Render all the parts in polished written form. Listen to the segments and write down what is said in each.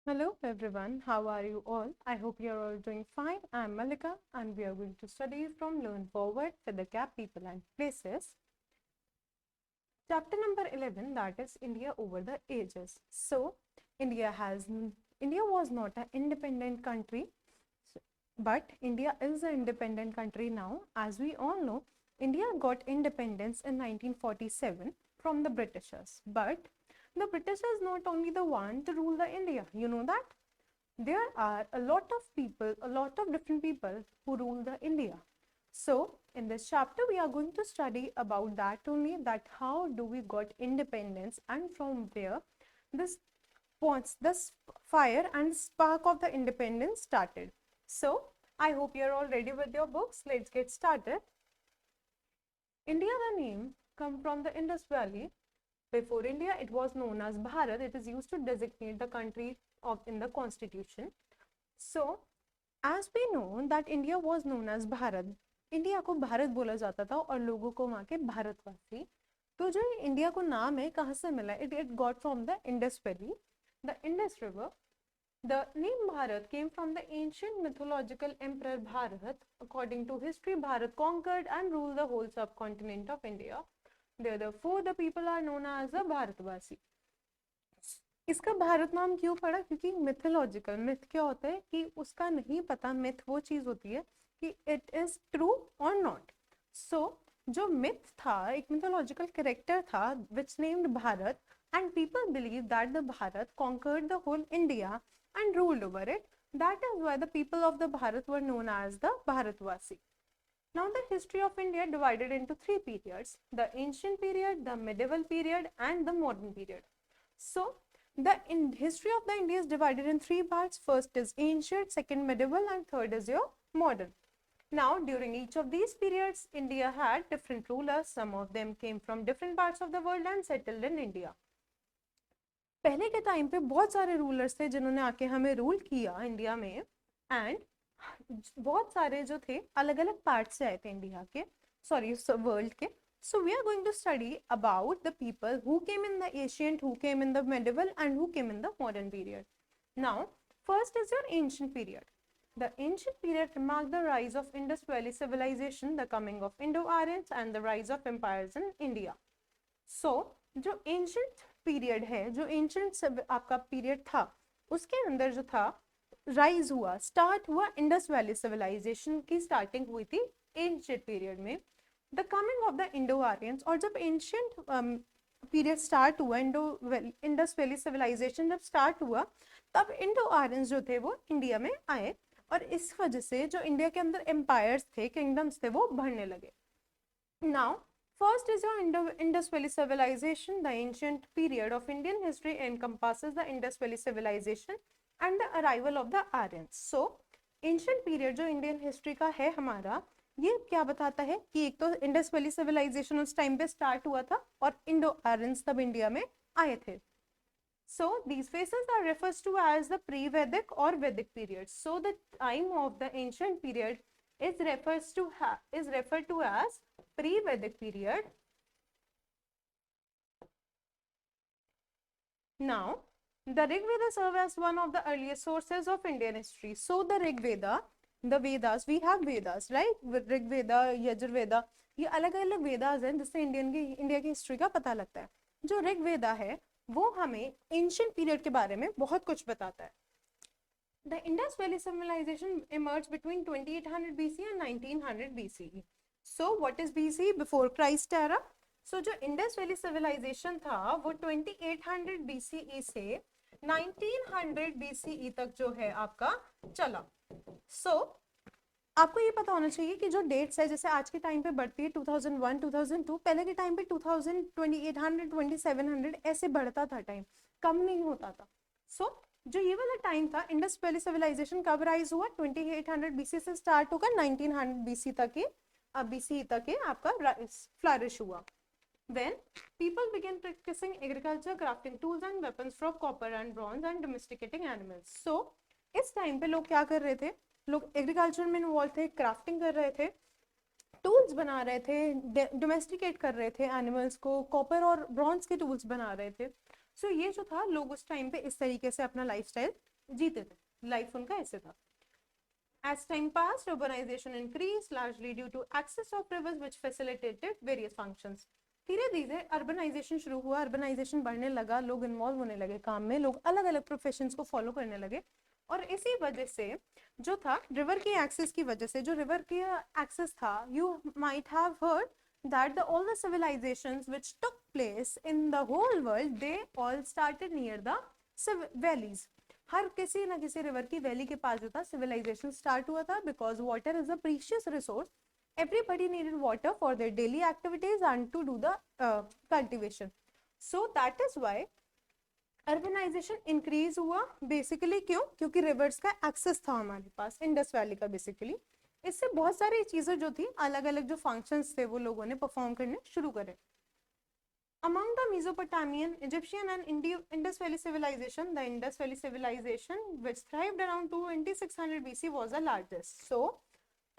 Hello everyone, how are you all? I hope you are all doing fine. I am Malika and we are going to study from Learn Forward for the Gap People and Places. Chapter number 11, that is India over the ages. So, India was not an independent country, but India is an independent country now. As we all know, India got independence in 1947 from the Britishers. But the Britishers not only the one to rule the India, you know that? There are a lot of people, a lot of different people who rule the India. So in this chapter, we are going to study about that only, that how do we got independence and from where this this fire and spark of the independence started. So I hope you're all ready with your books. Let's get started. India, the name come from the Indus Valley. Before India, it was known as Bharat. It is used to designate the country in the constitution. So, as we know that India was known as Bharat, India को भारत बोला जाता था और लोगों को वहाँ के भारतवासी. तो जो इंडिया को नाम है कहाँ से मिला? It got from the Indus Valley, the Indus River. The name Bharat came from the ancient mythological emperor Bharat. According to history, Bharat conquered and ruled the whole subcontinent of India. Therefore, the people are known as the Bharatvasi. इसका भारत नाम क्यों पड़ा? क्योंकि mythological, myth क्या होता है कि उसका नहीं पता. मिथ वो चीज होती है कि इट इज ट्रू और नॉट. सो जो मिथ था, एक मिथोलॉजिकल कैरेक्टर था which named Bharat, and people believe that the Bharat conquered the whole India and ruled over it. That is why the people of the Bharat were known as the Bharatvasi. Now the history of India divided into three periods: the ancient period, the medieval period, and the modern period. So the history of the India is divided in three parts. First is ancient, second medieval, and third is your modern. Now during each of these periods, India had different rulers. Some of them came from different parts of the world and settled in India. पहले के time पे बहुत सारे rulers थे जिन्होंने आके हमें rule किया इंडिया में, एंड बहुत सारे जो थे अलग अलग पार्ट से आए थे इंडिया के, सॉरी वर्ल्ड के. So we are going to study about the people who came in the ancient, who came in the medieval, and who came in the modern period. Now, first is your ancient period. The ancient period marked the rise of Indus Valley civilization, the coming of Indo-Aryans, and the rise of empires in India. So, जो ancient period है, जो ancient आपका period था, उसके अंदर जो था rise हुआ, start हुआ Indus Valley civilization की starting हुई थी ancient period में. The coming of the Indo-Aryans, और जब ancient period start हुआ, Indus Valley civilization जब start हुआ, तब Indo-Aryans जो थे वो इंडिया में आए, और इस वजह से जो इंडिया के अंदर empires थे, kingdoms थे, वो बढ़ने लगे. Now, first is your Indus Valley civilization. The ancient period of Indian history encompasses the Indus Valley civilization and the arrival of the Aryans. So, ancient period जो Indian history का है हमारा, ये क्या बताता है कि एक तो इंडस वैली सिविलाइजेशन उस टाइम पे स्टार्ट हुआ था और इंडो आर्यंस तब इंडिया में आए थे. So these phases are referred to as the pre-Vedic or Vedic period. So the time of the ancient period is referred to as pre-Vedic period. Now, the Rig Veda serves as one of the earliest sources of Indian history. So the Rig Veda, the Vedas, we have Vedas, right? Rig Veda, Yajur Veda, ये अलग अलग वेदास हैं जिससे India की history का पता लगता है. जो ऋग वेदा है वो हमें एंशिएंट पीरियड के बारे में बहुत कुछ बताता है. The Indus Valley civilization emerged between 2800 BC and 1900 BCE. So what is BC? Before Christ era. So जो Indus Valley civilization था वो 2800 BCE से 1900 BCE तक जो है आपका चला. So आपको ये पता होना चाहिए कि जो डेट्स है जैसे आज के टाइम पे बढ़ती है 2001, 2002, पहले के टाइम पे 2000, 2800, 2700 ऐसे बढ़ता था टाइम, कम नहीं होता था. So जो ये वाला टाइम था इंडस वैली सिविलाइजेशन कब राइज हुआ? 2800 BC से स्टार्ट होकर 1900 BC तक के BCE तक के आपका फ्लरिश हुआ. When people began practicing agriculture, crafting tools and weapons from copper and bronze and domesticating animals. So इस टाइम पे लोग क्या कर रहे थे? लोग एग्रीकल्चर में इन्वॉल्व थे, क्राफ्टिंग कर रहे थे, टूल्स बना रहे थे, डोमेस्टिकेट कर रहे थे एनिमल्स को, कॉपर और ब्रॉन्ज के टूल्स बना रहे थे. सो ये जो था लोग उस टाइम पे इस तरीके से अपना लाइफस्टाइल जीते थे, लाइफ उनका ऐसे था. As time passed, urbanization increased largely due to access of rivers which facilitated various functions. धीरे धीरे अर्बनाइजेशन शुरू हुआ, अर्बनाइजेशन बढ़ने लगा, लोग इन्वॉल्व होने लगे काम में, लोग अलग अलग प्रोफेशंस को फॉलो करने लगे. और इसी वजह से जो था रिवर की एक्सेस की वजह से, जो रिवर की एक्सेस था, you might have heard that all the civilizations which took place in the whole world, they all started near the valleys. हर किसी ना किसी रिवर की वैली के पास जो था सिविलाइजेशन स्टार्ट हुआ था, because water is a precious resource. Everybody needed water for their daily activities and to do the cultivation. So that is why urbanization increase हुआ. बेसिकली क्यों? क्योंकि रिवर्स का एक्सेस था हमारे पास, इंडस वैली का. बेसिकली इससे बहुत सारी चीजें जो थी, अलग अलग जो फंक्शंस थे, वो लोगों ने परफॉर्म करने शुरू करे. Among the Mesopotamian, Egyptian and Indus Valley civilization, the Indus Valley civilization, which thrived around 2600 BC, was the largest. So,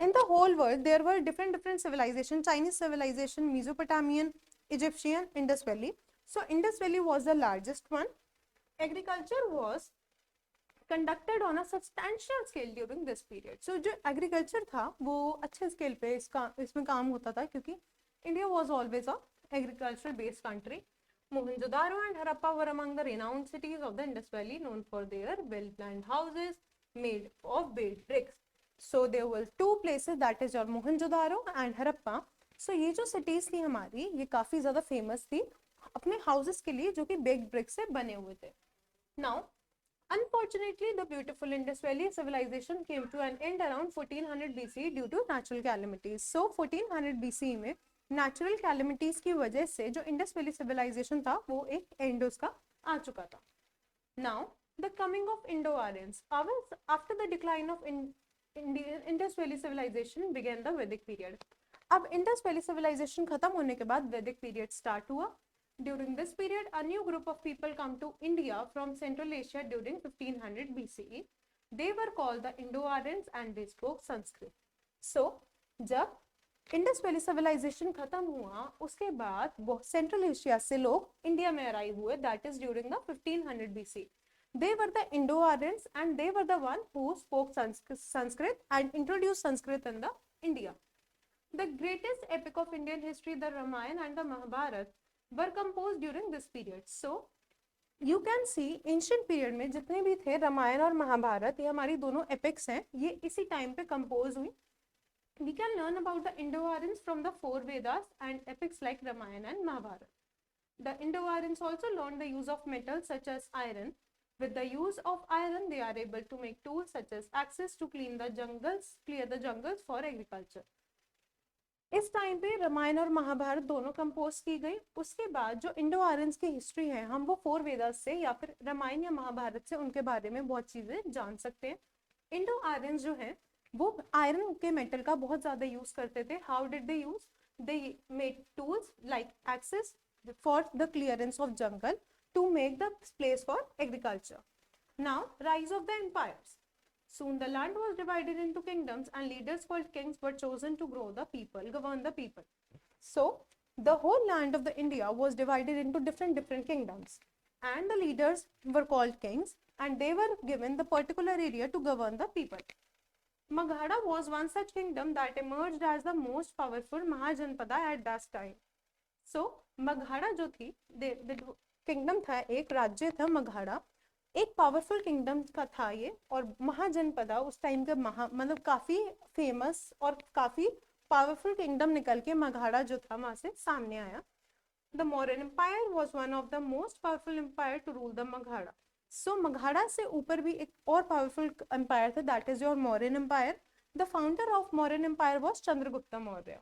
in the whole world, there were different civilizations: Chinese civilization, Mesopotamian, Egyptian, Indus Valley. So, Indus Valley was the largest one. Agriculture was conducted on a substantial scale during this period. So, जो agriculture था, वो अच्छे scale पे इसमें काम होता था, क्योंकि India was always a agricultural based country. Mohenjo-daro and Harappa were among the renowned cities of the Indus Valley, known for their well-planned houses made of baked bricks. So there were two places, that is your Mohenjo-daro and Harappa. So ये जो cities थी हमारी, ये काफी ज्यादा famous थी अपने houses के लिए, जो कि baked bricks से बने हुए थे. Now, unfortunately, the beautiful Indus Valley civilization came to an end around 1400 BC due to natural calamities. So 1400 BC में नेचुरल कैलेमिटीज की वजह से जो इंडस वैली सिविलाइजेशन था, वो एक एंड उसका आ चुका था. Now the coming of Indo Aryans. After the decline of Indus valley civilisation began the Vedic period. अब इंडस वैली सिविलाइजेशन खत्म होने के बाद वैदिक पीरियड स्टार्ट हुआ. During this period a new group of people come to India from Central Asia during 1500 BCE. They were called the Indo Aryans and they spoke Sanskrit. So जब Indus valley civilisation खत्म हुआ, उसके बाद central Asia से लोग India में arrive हुए, that is during the 1500 BC. They were the Indo-Aryans and they were the one who spoke Sanskrit and introduced Sanskrit in the India. The greatest epic of Indian history, the Ramayana and the Mahabharata, were composed during this period. So you can see ancient period में जितने भी थे रामायण और महाभारत, ये हमारी दोनों epics हैं, ये इसी टाइम पे कंपोज हुई. We can learn about the Indo-Aryans from the four Vedas and epics like Ramayana and Mahabharata. The Indo-Aryans also learned the use of metals such as iron. With the use of iron, they are able to make tools such as axes to clear the jungles for agriculture. इस time पे रामायण और महाभारत दोनों compose की गई. उसके बाद जो Indo Aryans की हिस्ट्री है, हम वो फोर वेदास से या फिर रामायण या महाभारत से उनके बारे में बहुत चीजें जान सकते हैं. इंडो आर्यंस जो है वो आयरन के मेटल का बहुत ज्यादा यूज करते थे. How did they use? They made tools like axes for the clearance of jungle to make the place for agriculture. Now rise of the empires. Soon the land was divided into kingdoms and leaders called kings were chosen to govern the people. So the whole land of the India was divided into different kingdoms and the leaders were called kings and they were given the particular area to govern the people. Maghada was one such kingdom that emerged as the most powerful Mahajanpada at that time. So Maghada जो थी, kingdom था, एक राज्य था मगहड़ा, एक powerful kingdom का था ये. और महाजनपदा उस टाइम का मतलब काफी फेमस और काफी पावरफुल किंगडम निकल के मगहड़ा जो था वहां से सामने आया. The Mauryan Empire was one of the most powerful empire to rule the Maghada. So मगहड़ा से ऊपर भी एक और पावरफुल एम्पायर था, that is your Mauryan empire. The founder of Mauryan empire was Chandragupta Maurya.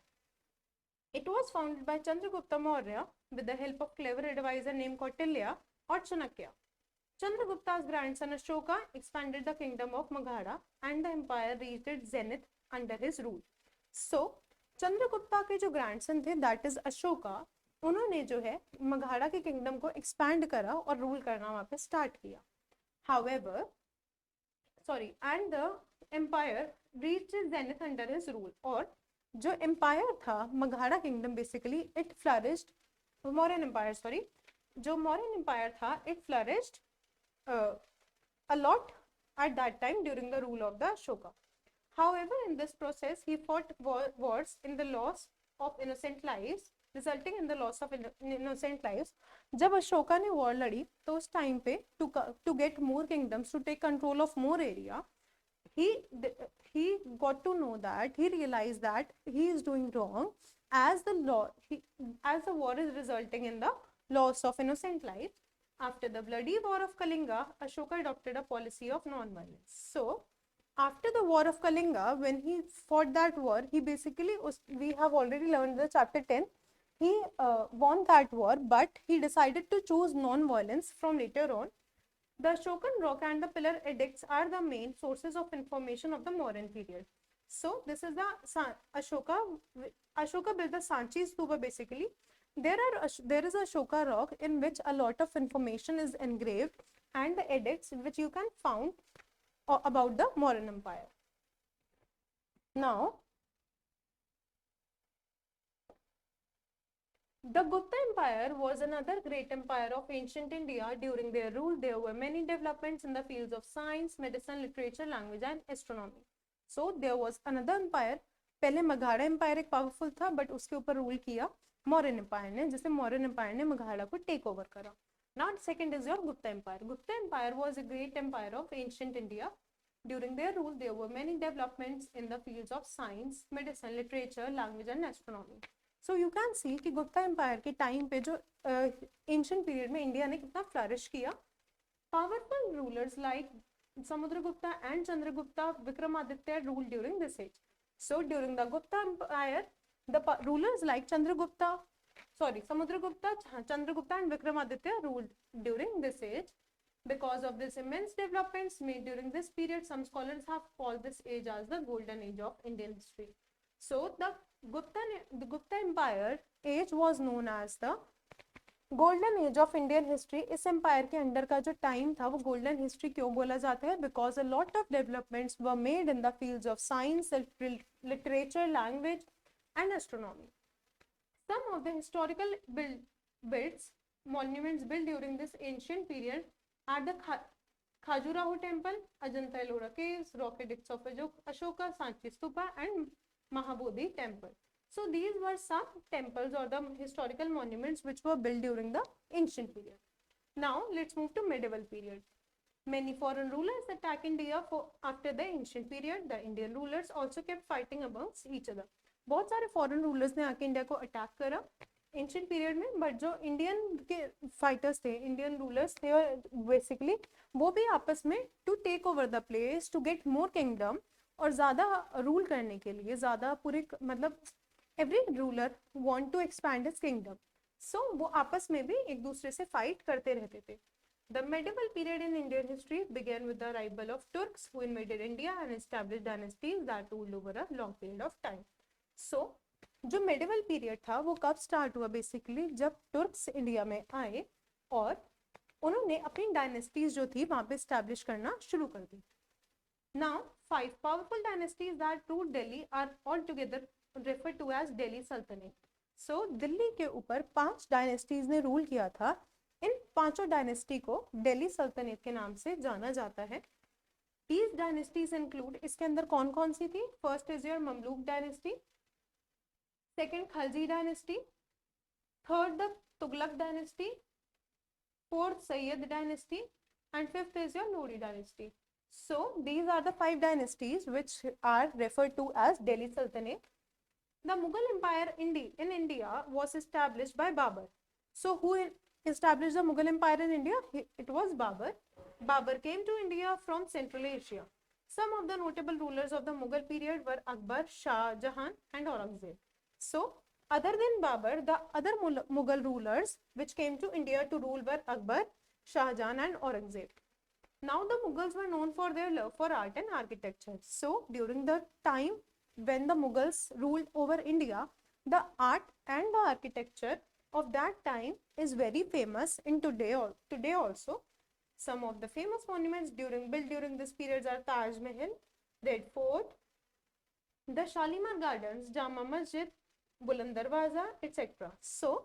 It was founded by Chandragupta Maurya with the help of clever advisor named Kautilya or Chanakya. Chandragupta's grandson Ashoka expanded the kingdom of Maghada and the empire reached its zenith under his rule. So Chandragupta के जो grandson थे, that is Ashoka, उन्होंने जो है मगहड़ा के kingdom को expand करा और रूल करना वहां पे स्टार्ट किया. However, and the empire reached its zenith under his rule. और जो एम्पायर था Magadha kingdom, basically it flourished, Mauryan empire जो मौर्यन एम्पायर था, it flourished a lot at that time during the rule of the Ashoka. However, in this process, he fought wars in the loss of innocent lives, resulting in the loss of innocent lives. जब अशोका ने war लड़ी तो उस time पे to get more kingdoms, to take control of more area, he got to know that, he realized that he is doing wrong, as the war is resulting in the loss of innocent lives. After the bloody war of Kalinga, Ashoka adopted a policy of non-violence. So after the war of Kalinga, when he fought that war, he basically, we have already learned the chapter 10, he won that war, but he decided to choose non-violence from later on. The Ashokan rock and the pillar edicts are the main sources of information of the Mauryan period. So this is the Ashoka built the Sanchi Stupa basically. There is a Ashoka rock in which a lot of information is engraved, and the edicts which you can found about the Mauryan Empire. Now, the Gupta Empire was another great empire of ancient India. During their rule, there were many developments in the fields of science, medicine, literature, language and astronomy. So, there was another empire. पहले Magadha empire एक powerful था, but उसके ऊपर rule किया Mauryan empire ने, जिसे Mauryan empire ने मगधा को टेक ओवर करा. Now, second is your Gupta Empire. Gupta Empire was a great empire of ancient India. During their rule, there were many developments in the fields of science, medicine, literature, language and astronomy. So you can see कि Gupta empire के time पे जो ancient period में India ने कितना flourish किया. Powerful rulers like Samudragupta and Chandragupta, Vikramaditya ruled during this age. So during the Gupta Empire, the rulers like Samudragupta, Chandragupta and Vikramaditya ruled during this age. Because of this immense developments made during this period, some scholars have called this age as the golden age of Indian history. So the Gupta Empire age was known as the golden age of Indian history. इस empire के under का जो time था वो golden history क्यों बोला जाता है? Because a lot of developments were made in the fields of science, literature, language and astronomy. Some of the historical monuments built during this ancient period are the Khajuraho temple, Ajanta Ellora caves, rock edicts of Ashoka, Sanchi Stupa and Mahabodhi temple. So these were some temples or the historical monuments which were built during the ancient period. Now let's move to medieval period. Many foreign rulers attacked India after the ancient period. The Indian rulers also kept fighting amongst each other. बहुत सारे foreign rulers ने आके India को attack करा ancient period में, but जो Indian के fighters थे, इंडियन रूलर्स थे, बेसिकली वो भी आपस में to take over the place, to get more kingdom, और ज़्यादा रूल करने के लिए, ज़्यादा पूरे मतलब every ruler want to expand his kingdom. So वो आपस में भी एक दूसरे से फाइट करते रहते थे. The medieval period in Indian history began with the arrival of Turks who invaded India and established dynasties that ruled over a long period of time. So, जो medieval period था वो कब start हुआ basically? जब Turks India में आए और उन्होंने अपनी डायनेस्टीज जो थी वहां पे establish करना शुरू कर दी. Now, 5 powerful dynasties that ruled Delhi are altogether referred to as Delhi Sultanate. So, Delhi के ऊपर 5 डायनेस्टीज ने रूल किया था. इन पांचों डायनेस्टी को दिल्ली सल्तनत के नाम से जाना जाता है. These dynasties include, इसके अंदर कौन कौन सी थी? First is your Mamluk dynasty, second Khalji dynasty, third the Tughlaq dynasty, fourth Syed dynasty and fifth is your Lodi dynasty. So these are the 5 dynasties which are referred to as Delhi Sultanate. The Mughal Empire in India was established by Babur. So who established the Mughal Empire in India? It was Babur. Babur came to India from Central Asia. Some of the notable rulers of the Mughal period were Akbar, Shah Jahan and Aurangzeb. So other than Babur, the other Mughal rulers which came to India to rule were Akbar, Shah Jahan and Aurangzeb. Now the Mughals were known for their love for art and architecture. So during the time when the Mughals ruled over India, the art and the architecture of that time is very famous in today also. Some of the famous monuments built during this period are Taj Mahal, Red Fort, the Shalimar Gardens, Jama Masjid, Buland Darwaza, etc. So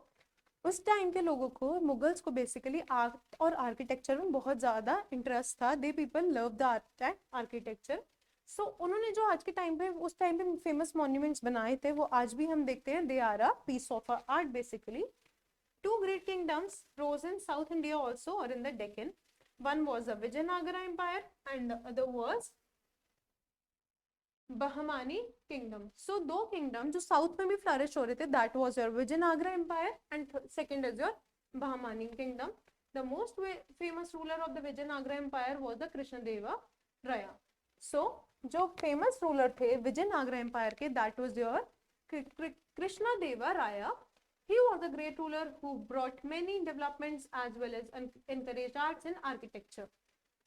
उस time के लोगों को, Mughals को basically art और architecture में बहुत ज़्यादा interest था. They people love the art and architecture. So उन्होंने जो आज के टाइम पे, उस टाइम पे फेमस मॉन्यूमेंट्स बनाए थे, वो आज भी हम देखते हैं. They are a piece of art basically. Two great kingdoms rose in South India also, or in the Deccan. One was the Vijayanagara Empire and the other was Bahmani Kingdom. So दो kingdom जो south में भी flourish हो रहे थे, that was your Vijayanagara Empire and second is your Bahmani Kingdom. The most famous ruler of the Vijayanagara Empire was the Krishnadeva Raya. So जो famous ruler थे Vijayanagara Empire के, that was your Krishnadeva Raya. He was a great ruler who brought many developments as well as encouraged arts and architecture.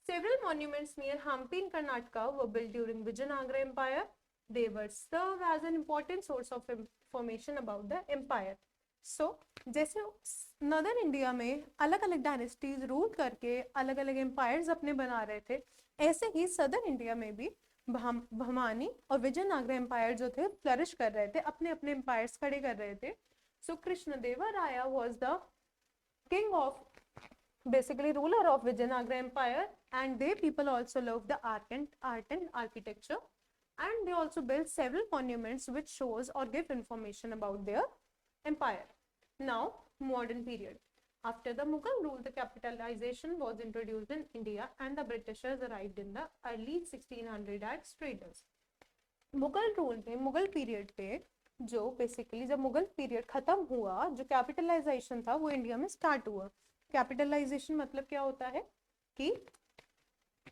Several monuments near Hampi in Karnataka were built during Vijayanagara Empire. They were served as an important source of information about the empire. So, जैसे northern India में अलग अलग dynasties rule करके अलग अलग empires अपने बना रहे थे, ऐसे ही सदर्न इंडिया में भी भवानी और विजयनगरा एम्पायर जो थे फ्लरिश कर रहे थे, अपने अपने एम्पायर्स खड़े कर रहे थे. So Krishnadeva Raya was the king of, basically ruler of Vijayanagara Empire, and they people also loved the art and architecture, and they also built several monuments which shows or give information about their empire. Now modern period. After the Mughal rule, the capitalization was introduced in India and the Britishers arrived in the early 1600 as traders. Mughal rule में, Mughal period पे, जो basically जब Mughal period खत्म हुआ, जो capitalisation था वो India में स्टार्ट हुआ. कैपिटलाइजेशन मतलब क्या होता है कि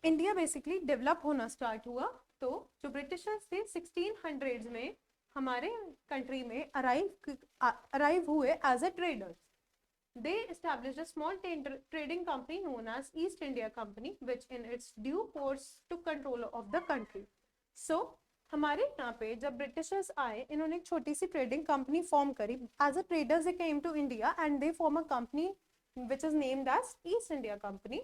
इंडिया बेसिकली डेवलप होना स्टार्ट हुआ. तो जो ब्रिटिशर्स थे 1600s में हमारे कंट्री में अराइव हुए as a traders. They established a small trading company known as East India Company, which in its due course took control of the country. So हमारे यहाँ पे जब ब्रिटिशर्स आए, इन्होंने एक छोटी सी ट्रेडिंग कंपनी फॉर्म करी. As a traders they came to India and they form a company which is named as East India Company.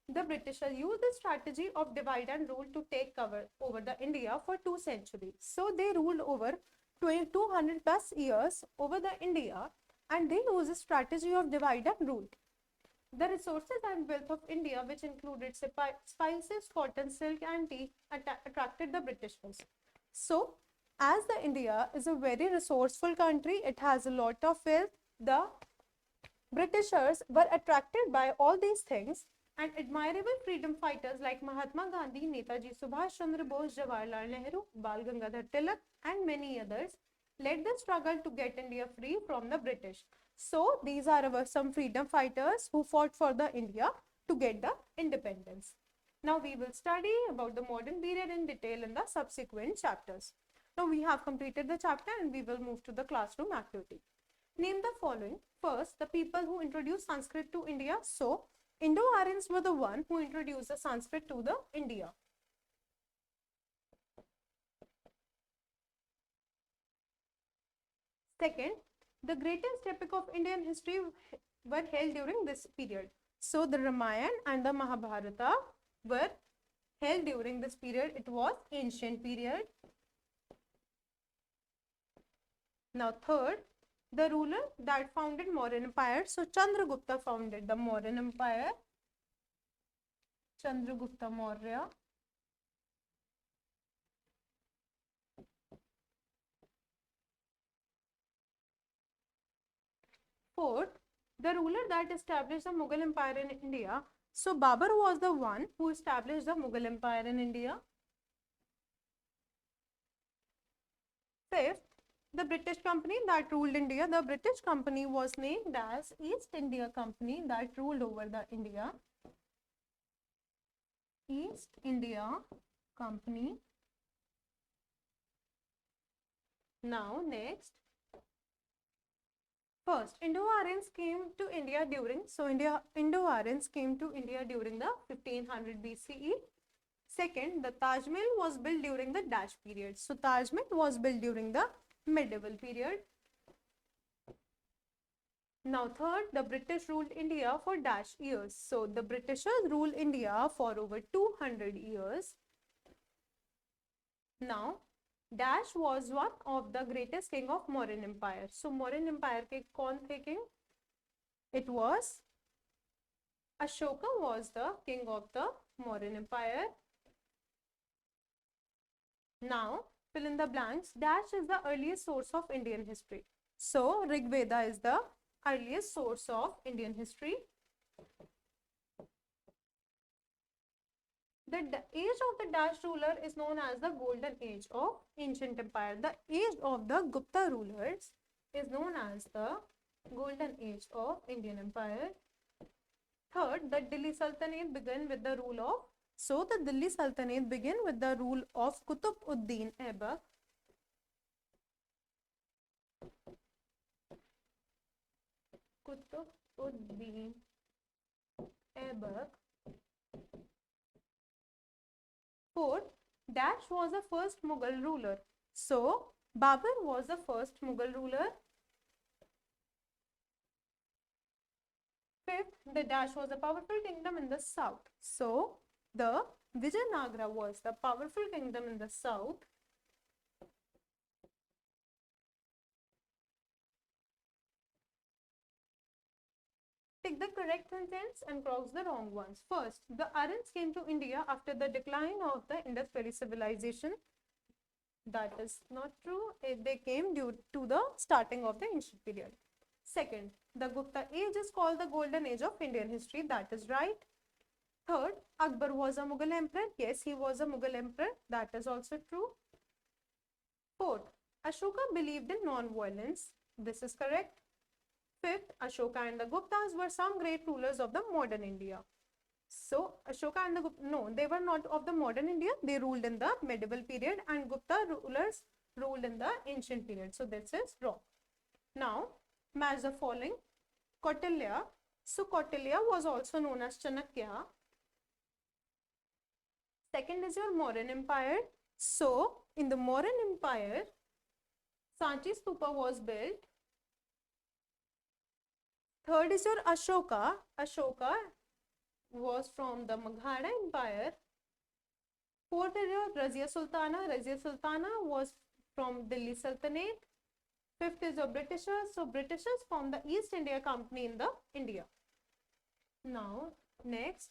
The Britishers used the strategy of divide and rule to take cover over the India for 2 centuries. So they ruled over 200 plus years over the India, and they used the strategy of divide and rule. The resources and wealth of India, which included spices, cotton, silk, and tea, attracted the Britishers. So, as the India is a very resourceful country, it has a lot of wealth. The Britishers were attracted by all these things, and admirable freedom fighters like Mahatma Gandhi, Netaji Subhash Chandra Bose, Jawaharlal Nehru, Bal Gangadhar Tilak, and many others led the struggle to get India free from the British. So these are some freedom fighters who fought for the India to get the independence. Now we will study about the modern period in detail in the subsequent chapters. Now we have completed the chapter and we will move to the classroom activity. Name the following. First, the people who introduced Sanskrit to India. So Indo-Aryans were the one who introduced the Sanskrit to the India. Second, the greatest epic of Indian history were held during this period. So the Ramayana and the Mahabharata were held during this period. It was ancient period. Now third, the ruler that founded Mauryan Empire. So Chandragupta founded the Mauryan Empire. Chandragupta Maurya. Fourth, the ruler that established the Mughal Empire in India. So Babur was the one who established the Mughal Empire in India. Fifth, the British company that ruled India. The British company was named as East India Company that ruled over the India. East India Company. Now next, first Indo-Aryans came to India during, Indo-Aryans came to India during the 1500 BCE. Second, the Taj Mahal was built during the Dash period. So Taj Mahal was built during the medieval period. Now third, the British ruled India for Dash years. So the Britishers ruled India for over 200 years. Now Dash was one of the greatest king of Mauryan Empire. So Mauryan Empire के कौन थे king? It was Ashoka was the king of the Mauryan Empire. Now, fill in the blanks. Dash is the earliest source of Indian history. So, Rig Veda is the earliest source of Indian history. The age of the Dash ruler is known as the golden age of ancient empire. The age of the Gupta rulers is known as the golden age of Indian empire. Third, the Delhi Sultanate began with the rule of, so the Delhi Sultanate began with the rule of Qutb-ud-Din Aibak. Qutb-ud-Din Aibak. Fourth, Dash was the first Mughal ruler. So, Babur was the first Mughal ruler. Fifth, the Dash was a powerful kingdom in the south. So, the Vijayanagara was the powerful kingdom in the south. Take the correct sentence and cross the wrong ones. First, the Aryans came to India after the decline of the Indus Valley civilization. That is not true. They came due to the starting of the ancient period. Second, the Gupta age is called the golden age of Indian history. That is right. Third, Akbar was a Mughal emperor. Yes, he was a Mughal emperor. That is also true. Fourth, Ashoka believed in non-violence. This is correct. Fifth, Ashoka and the Guptas were some great rulers of the modern India. So, Ashoka and the Gupta, no, they were not of the modern India. They ruled in the medieval period and Gupta rulers ruled in the ancient period. So, this is wrong. Now, match the following. Kautilya. So, Kautilya was also known as Chanakya. Second is your Mauryan Empire. So, in the Mauryan Empire, Sanchi Stupa was built. Third is your Ashoka. Ashoka was from the Maghada Empire. Fourth is your Razia Sultana. Razia Sultana was from Delhi Sultanate. Fifth is your Britishers. So, Britishers from the East India Company in the India. Now, next.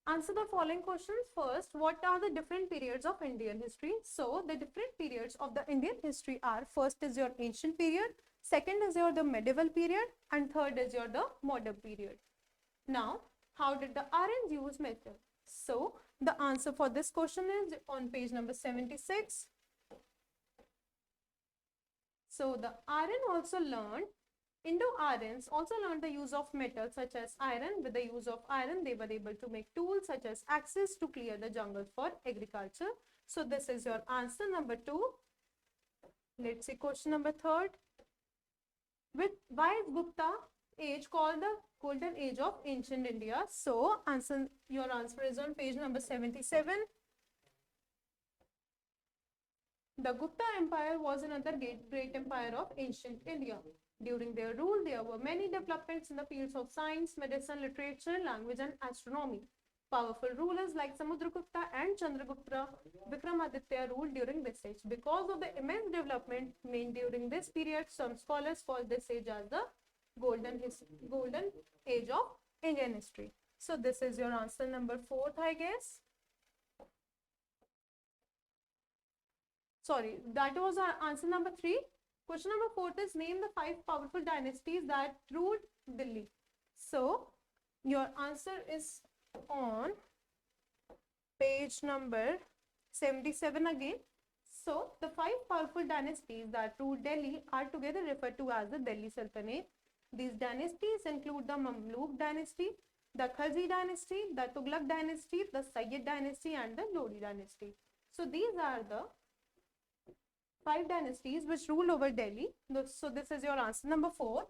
Answer the following questions. First, what are the different periods of Indian history? So, the different periods of the Indian history are, first is your ancient period, second is your the medieval period, and third is your the modern period. Now, how did the Aryans use metal? So, the answer for this question is on page number 76. So, the Aryan also learned Indo-Aryans also learned the use of metals such as iron. With the use of iron, they were able to make tools such as axes to clear the jungles for agriculture. So, this is your answer number 2. Let's see question number 3. Why is Gupta age called the golden age of ancient India? So, your answer is on page number 77. The Gupta Empire was another great empire of ancient India. During their rule, there were many developments in the fields of science, medicine, literature, language, and astronomy. Powerful rulers like Samudragupta and Chandragupta Vikramaditya ruled during this age. Because of the immense development made during this period, some scholars call this age as the golden age of Indian history. So this is your answer number 4, I guess. Sorry, that was our answer number 3. Question number 4 is name the 5 powerful dynasties that ruled Delhi. So, your answer is on page number 77 again. So, the 5 powerful dynasties that ruled Delhi are together referred to as the Delhi Sultanate. These dynasties include the Mamluk dynasty, the Khalji dynasty, the Tughlaq dynasty, the Sayyid dynasty, and the Lodi dynasty. So, these are the 5 dynasties which ruled over Delhi. So, this is your answer number 4.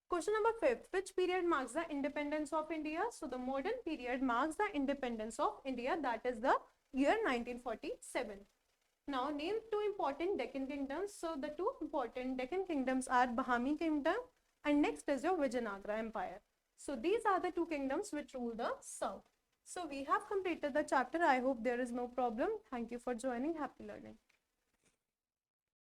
Question number 5. Which period marks the independence of India? So, the modern period marks the independence of India, that is the year 1947. Now, name 2 important Deccan kingdoms. So, the 2 important Deccan kingdoms are Bahami Kingdom and next is your Vijayanagara Empire. So, these are the 2 kingdoms which rule the south. So, we have completed the chapter. I hope there is no problem. Thank you for joining. Happy learning.